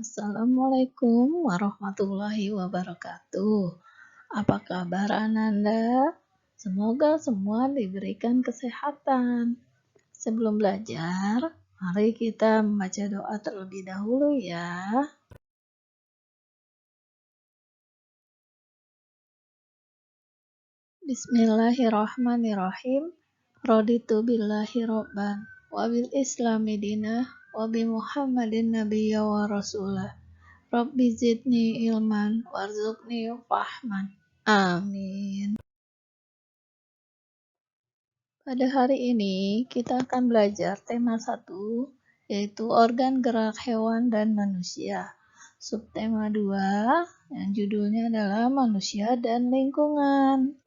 Assalamualaikum warahmatullahi wabarakatuh. Apa kabar Ananda? Semoga semua diberikan kesehatan. Sebelum belajar, mari kita membaca doa terlebih dahulu ya. Bismillahirrahmanirrahim. Raditu billahi robban, wabil islami dinah, wabi muhammadin nabiyya wa rasulah. Rabbi zidni ilman warzuqni fahman. Amin. Pada hari ini kita akan belajar tema 1, yaitu organ gerak hewan dan manusia. Subtema 2 yang judulnya adalah manusia dan lingkungan.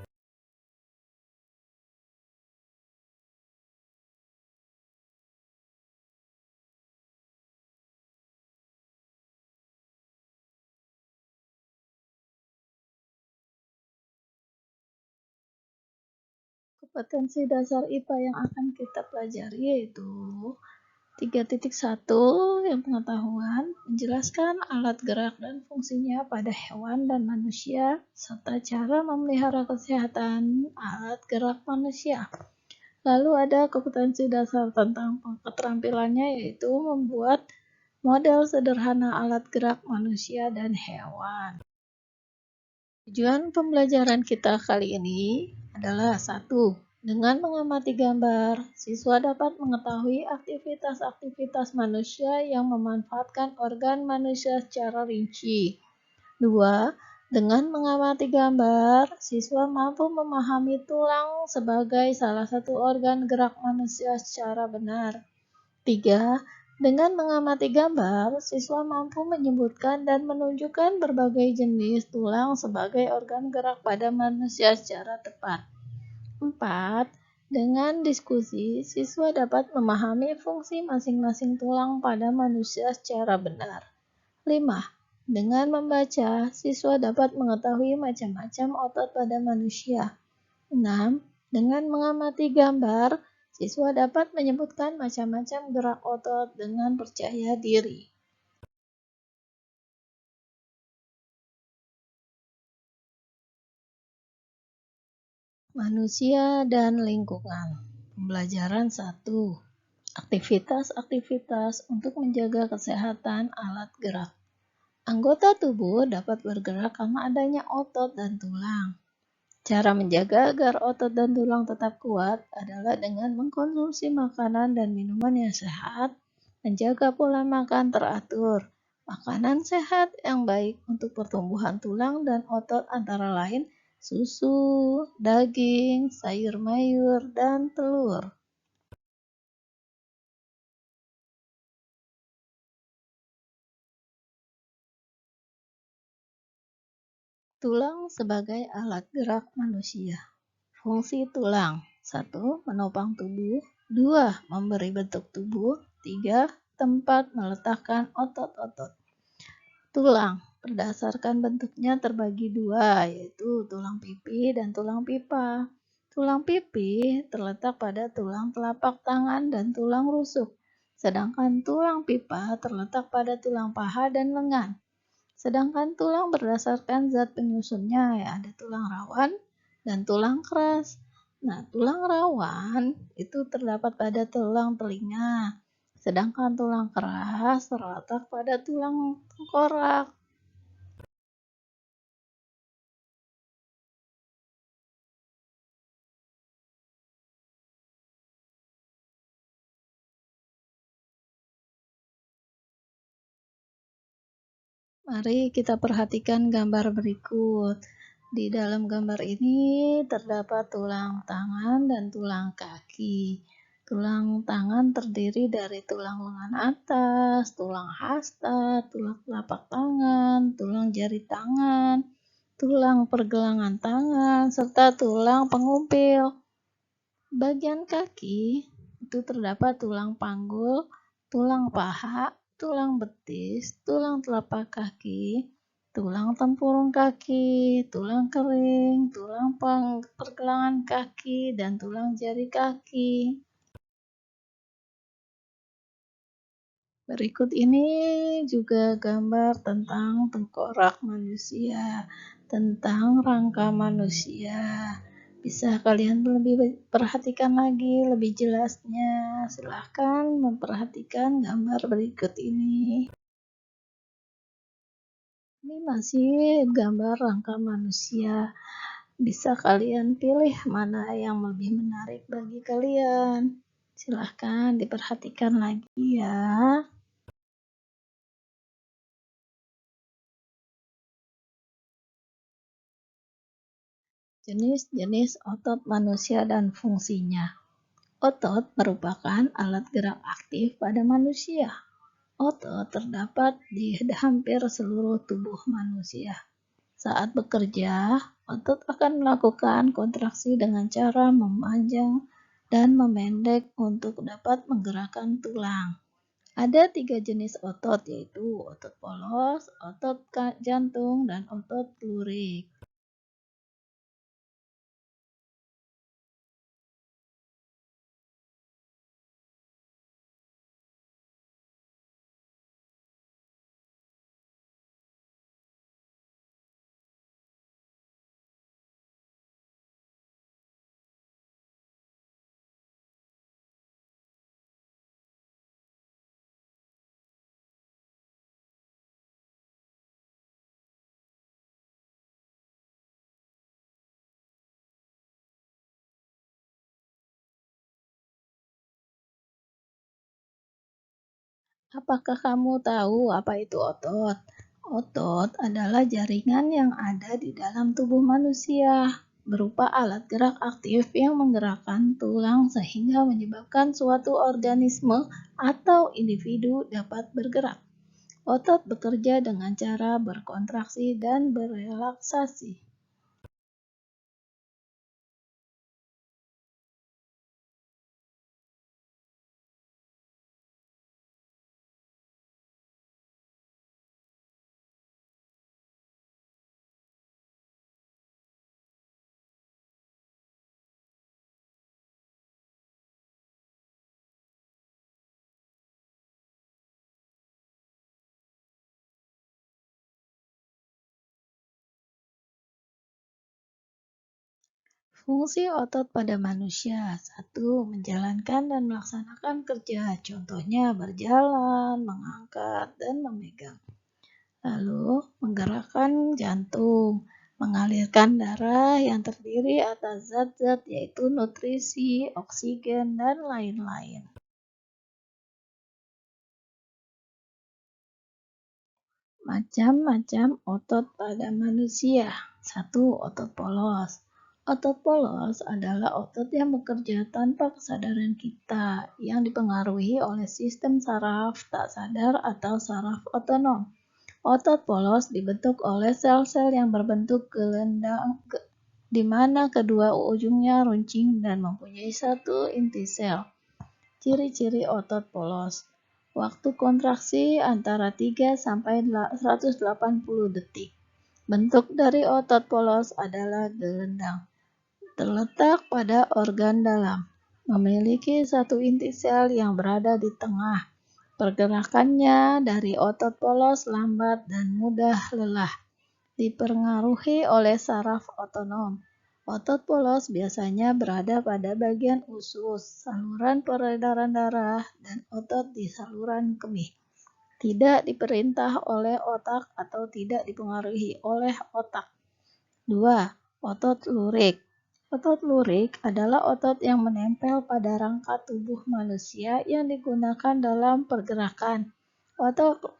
Kompetensi dasar IPA yang akan kita pelajari yaitu 3.1 yang pengetahuan, menjelaskan alat gerak dan fungsinya pada hewan dan manusia, serta cara memelihara kesehatan alat gerak manusia. Lalu ada kompetensi dasar tentang keterampilannya yaitu membuat model sederhana alat gerak manusia dan hewan. Tujuan pembelajaran kita kali ini adalah 1. Dengan mengamati gambar, siswa dapat mengetahui aktivitas-aktivitas manusia yang memanfaatkan organ manusia secara rinci. 2. Dengan mengamati gambar, siswa mampu memahami tulang sebagai salah satu organ gerak manusia secara benar. 3. Dengan mengamati gambar, siswa mampu menyebutkan dan menunjukkan berbagai jenis tulang sebagai organ gerak pada manusia secara tepat. 4. Dengan diskusi, siswa dapat memahami fungsi masing-masing tulang pada manusia secara benar. 5. Dengan membaca, siswa dapat mengetahui macam-macam otot pada manusia. 6. Dengan mengamati gambar, siswa dapat menyebutkan macam-macam gerak otot dengan percaya diri. Manusia dan lingkungan. Pembelajaran 1. Aktivitas-aktivitas untuk menjaga kesehatan alat gerak. Anggota tubuh dapat bergerak karena adanya otot dan tulang. Cara menjaga agar otot dan tulang tetap kuat adalah dengan mengkonsumsi makanan dan minuman yang sehat, menjaga pola makan teratur, makanan sehat yang baik untuk pertumbuhan tulang dan otot antara lain susu, daging, sayur mayur, dan telur. Tulang sebagai alat gerak manusia. Fungsi tulang. 1. Menopang tubuh. 2. Memberi bentuk tubuh. 3. Tempat meletakkan otot-otot. Tulang. Berdasarkan bentuknya terbagi 2, yaitu tulang pipi dan tulang pipa. Tulang pipi terletak pada tulang telapak tangan dan tulang rusuk, sedangkan tulang pipa terletak pada tulang paha dan lengan. Sedangkan tulang berdasarkan zat penyusunnya, ya ada tulang rawan dan tulang keras. Nah, tulang rawan itu terdapat pada tulang telinga, sedangkan tulang keras terletak pada tulang tengkorak. Mari kita perhatikan gambar berikut. Di dalam gambar ini terdapat tulang tangan dan tulang kaki. Tulang tangan terdiri dari tulang lengan atas, tulang hasta, tulang telapak tangan, tulang jari tangan, tulang pergelangan tangan, serta tulang pengumpil. Bagian kaki itu terdapat tulang panggul, tulang paha, tulang betis, tulang telapak kaki, tulang tempurung kaki, tulang kering, tulang pergelangan kaki, dan tulang jari kaki. Berikut ini juga gambar tentang tengkorak manusia, tentang rangka manusia. Bisa kalian lebih perhatikan lagi lebih jelasnya. Silahkan memperhatikan gambar berikut ini. Ini masih gambar rangka manusia. Bisa kalian pilih mana yang lebih menarik bagi kalian. Silahkan diperhatikan lagi ya. Jenis-jenis otot manusia dan fungsinya. Otot merupakan alat gerak aktif pada manusia. Otot terdapat di hampir seluruh tubuh manusia. Saat bekerja, otot akan melakukan kontraksi dengan cara memanjang dan memendek untuk dapat menggerakkan tulang. Ada 3 jenis otot, yaitu otot polos, otot jantung, dan otot lurik. Apakah kamu tahu apa itu otot? Otot adalah jaringan yang ada di dalam tubuh manusia, berupa alat gerak aktif yang menggerakkan tulang sehingga menyebabkan suatu organisme atau individu dapat bergerak. Otot bekerja dengan cara berkontraksi dan berelaksasi. Fungsi otot pada manusia. 1. Menjalankan dan melaksanakan kerja. Contohnya berjalan, mengangkat, dan memegang. Lalu, menggerakkan jantung, mengalirkan darah yang terdiri atas zat-zat yaitu nutrisi, oksigen, dan lain-lain. Macam-macam otot pada manusia. 1. Otot polos. Otot polos adalah otot yang bekerja tanpa kesadaran kita, yang dipengaruhi oleh sistem saraf tak sadar atau saraf otonom. Otot polos dibentuk oleh sel-sel yang berbentuk gelendang, di mana kedua ujungnya runcing dan mempunyai satu inti sel. Ciri-ciri otot polos. Waktu kontraksi antara 3 sampai 180 detik. Bentuk dari otot polos adalah gelendang. Terletak pada organ dalam. Memiliki satu inti sel yang berada di tengah. Pergerakannya dari otot polos lambat dan mudah lelah. Dipengaruhi oleh saraf otonom. Otot polos biasanya berada pada bagian usus, saluran peredaran darah, dan otot di saluran kemih. Tidak diperintah oleh otak atau tidak dipengaruhi oleh otak. 2. Otot lurik. Otot lurik adalah otot yang menempel pada rangka tubuh manusia yang digunakan dalam pergerakan.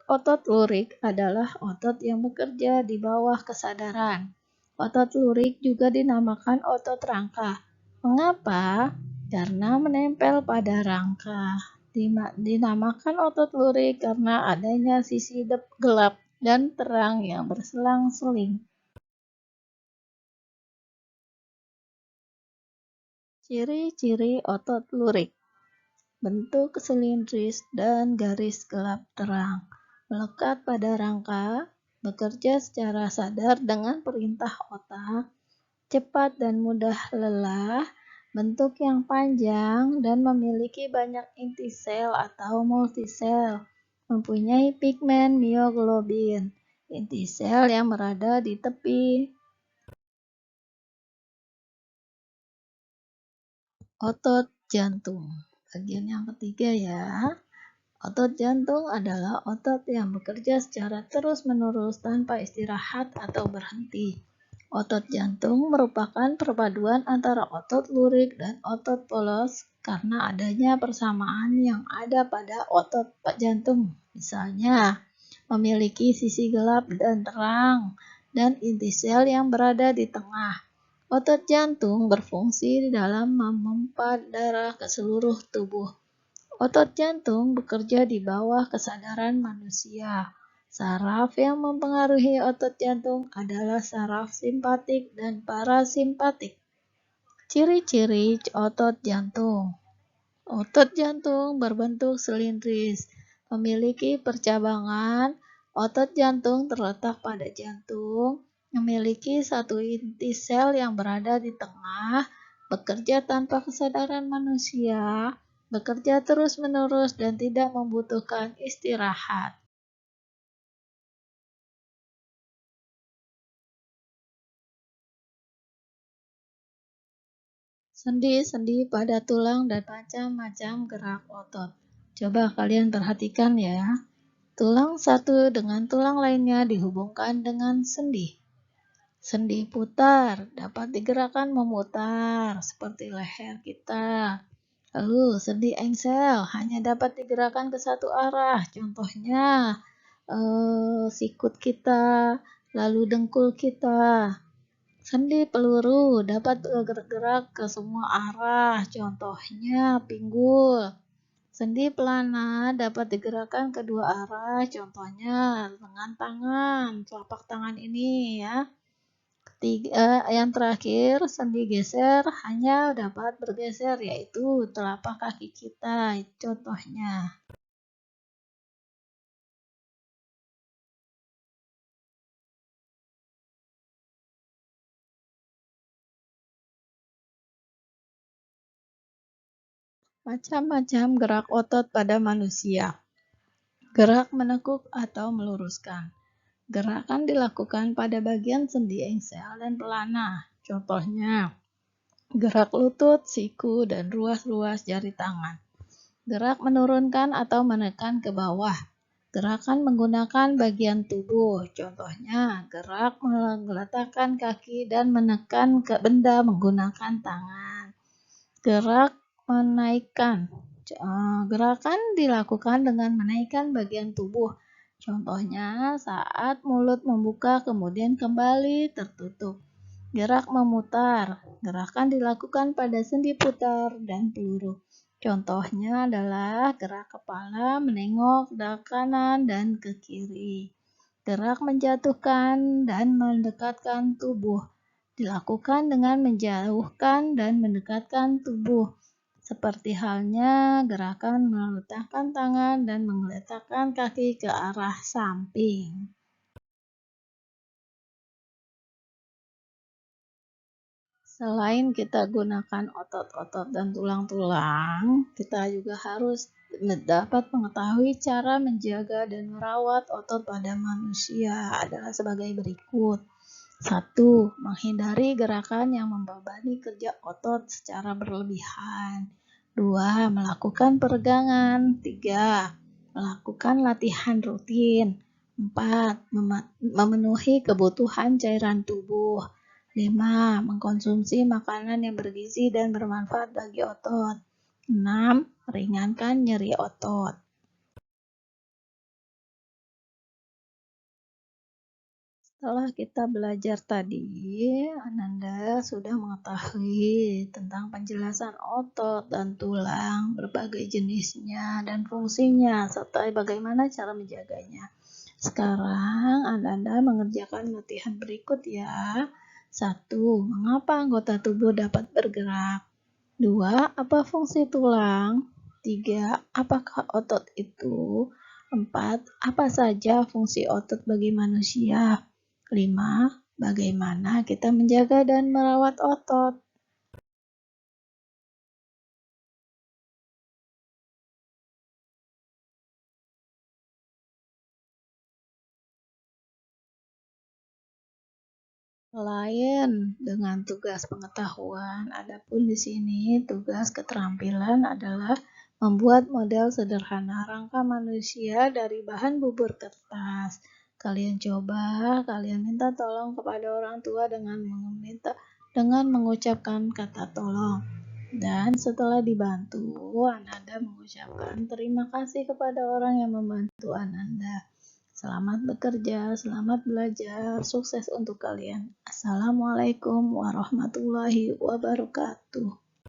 Otot lurik adalah otot yang bekerja di bawah kesadaran. Otot lurik juga dinamakan otot rangka. Mengapa? Karena menempel pada rangka. Dinamakan otot lurik karena adanya sisi gelap dan terang yang berselang-seling. Ciri-ciri otot lurik. Bentuk silindris dan garis gelap terang. Melekat pada rangka, bekerja secara sadar dengan perintah otak, cepat dan mudah lelah, bentuk yang panjang, dan memiliki banyak inti sel atau multisel. mempunyai pigmen mioglobin, inti sel yang berada di tepi. Otot jantung, bagian yang ketiga ya. Otot jantung adalah otot yang bekerja secara terus-menerus tanpa istirahat atau berhenti. Otot jantung merupakan perpaduan antara otot lurik dan otot polos karena adanya persamaan yang ada pada otot jantung. Misalnya, memiliki sisi gelap dan terang, dan inti sel yang berada di tengah. Otot jantung berfungsi dalam memompa darah ke seluruh tubuh. Otot jantung bekerja di bawah kesadaran manusia. Saraf yang mempengaruhi otot jantung adalah saraf simpatik dan parasimpatik. Ciri-ciri otot jantung. Otot jantung berbentuk silindris, memiliki percabangan. Otot jantung terletak pada jantung, memiliki satu inti sel yang berada di tengah, bekerja tanpa kesadaran manusia, bekerja terus-menerus dan tidak membutuhkan istirahat. Sendi-sendi pada tulang dan macam-macam gerak otot. Coba kalian perhatikan ya. Tulang satu dengan tulang lainnya dihubungkan dengan sendi. Sendi putar dapat digerakkan memutar seperti leher kita. Lalu sendi engsel hanya dapat digerakkan ke satu arah. Contohnya sikut kita, lalu dengkul kita. Sendi peluru dapat bergerak ke semua arah. Contohnya pinggul. Sendi pelana dapat digerakkan kedua arah, contohnya dengan tangan, telapak tangan ini ya. Yang terakhir, sendi geser hanya dapat bergeser, yaitu telapak kaki kita, contohnya. Macam-macam gerak otot pada manusia. Gerak menekuk atau meluruskan. Gerakan dilakukan pada bagian sendi engsel dan pelana. Contohnya, gerak lutut, siku, dan ruas-ruas jari tangan. Gerak menurunkan atau menekan ke bawah. Gerakan menggunakan bagian tubuh. Contohnya, gerak meletakkan kaki dan menekan ke benda menggunakan tangan. Gerak menaikkan. Gerakan dilakukan dengan menaikkan bagian tubuh. Contohnya saat mulut membuka kemudian kembali tertutup. Gerak memutar. Gerakan dilakukan pada sendi putar dan peluru. Contohnya adalah gerak kepala menengok ke kanan dan ke kiri. Gerak menjatuhkan dan mendekatkan tubuh. Dilakukan dengan menjauhkan dan mendekatkan tubuh. Seperti halnya gerakan meletakkan tangan dan meletakkan kaki ke arah samping. Selain kita gunakan otot-otot dan tulang-tulang, kita juga harus dapat mengetahui cara menjaga dan merawat otot pada manusia adalah sebagai berikut. 1. Menghindari gerakan yang membebani kerja otot secara berlebihan. 2. Melakukan peregangan. 3. Melakukan latihan rutin. 4. Memenuhi kebutuhan cairan tubuh. 5. Mengkonsumsi makanan yang bergizi dan bermanfaat bagi otot. 6. Meringankan nyeri otot. Setelah kita belajar tadi, Ananda sudah mengetahui tentang penjelasan otot dan tulang, berbagai jenisnya dan fungsinya, serta bagaimana cara menjaganya. Sekarang Ananda mengerjakan latihan berikut ya. 1. Mengapa anggota tubuh dapat bergerak? 2. Apa fungsi tulang? 3. Apakah otot itu? 4. Apa saja fungsi otot bagi manusia? 5. Bagaimana kita menjaga dan merawat otot? Lain dengan tugas pengetahuan, adapun di sini tugas keterampilan adalah membuat model sederhana rangka manusia dari bahan bubur kertas. Kalian coba, kalian minta tolong kepada orang tua dengan mengucapkan kata tolong. Dan setelah dibantu, Ananda mengucapkan terima kasih kepada orang yang membantu Ananda. Selamat bekerja, selamat belajar, sukses untuk kalian. Assalamualaikum warahmatullahi wabarakatuh.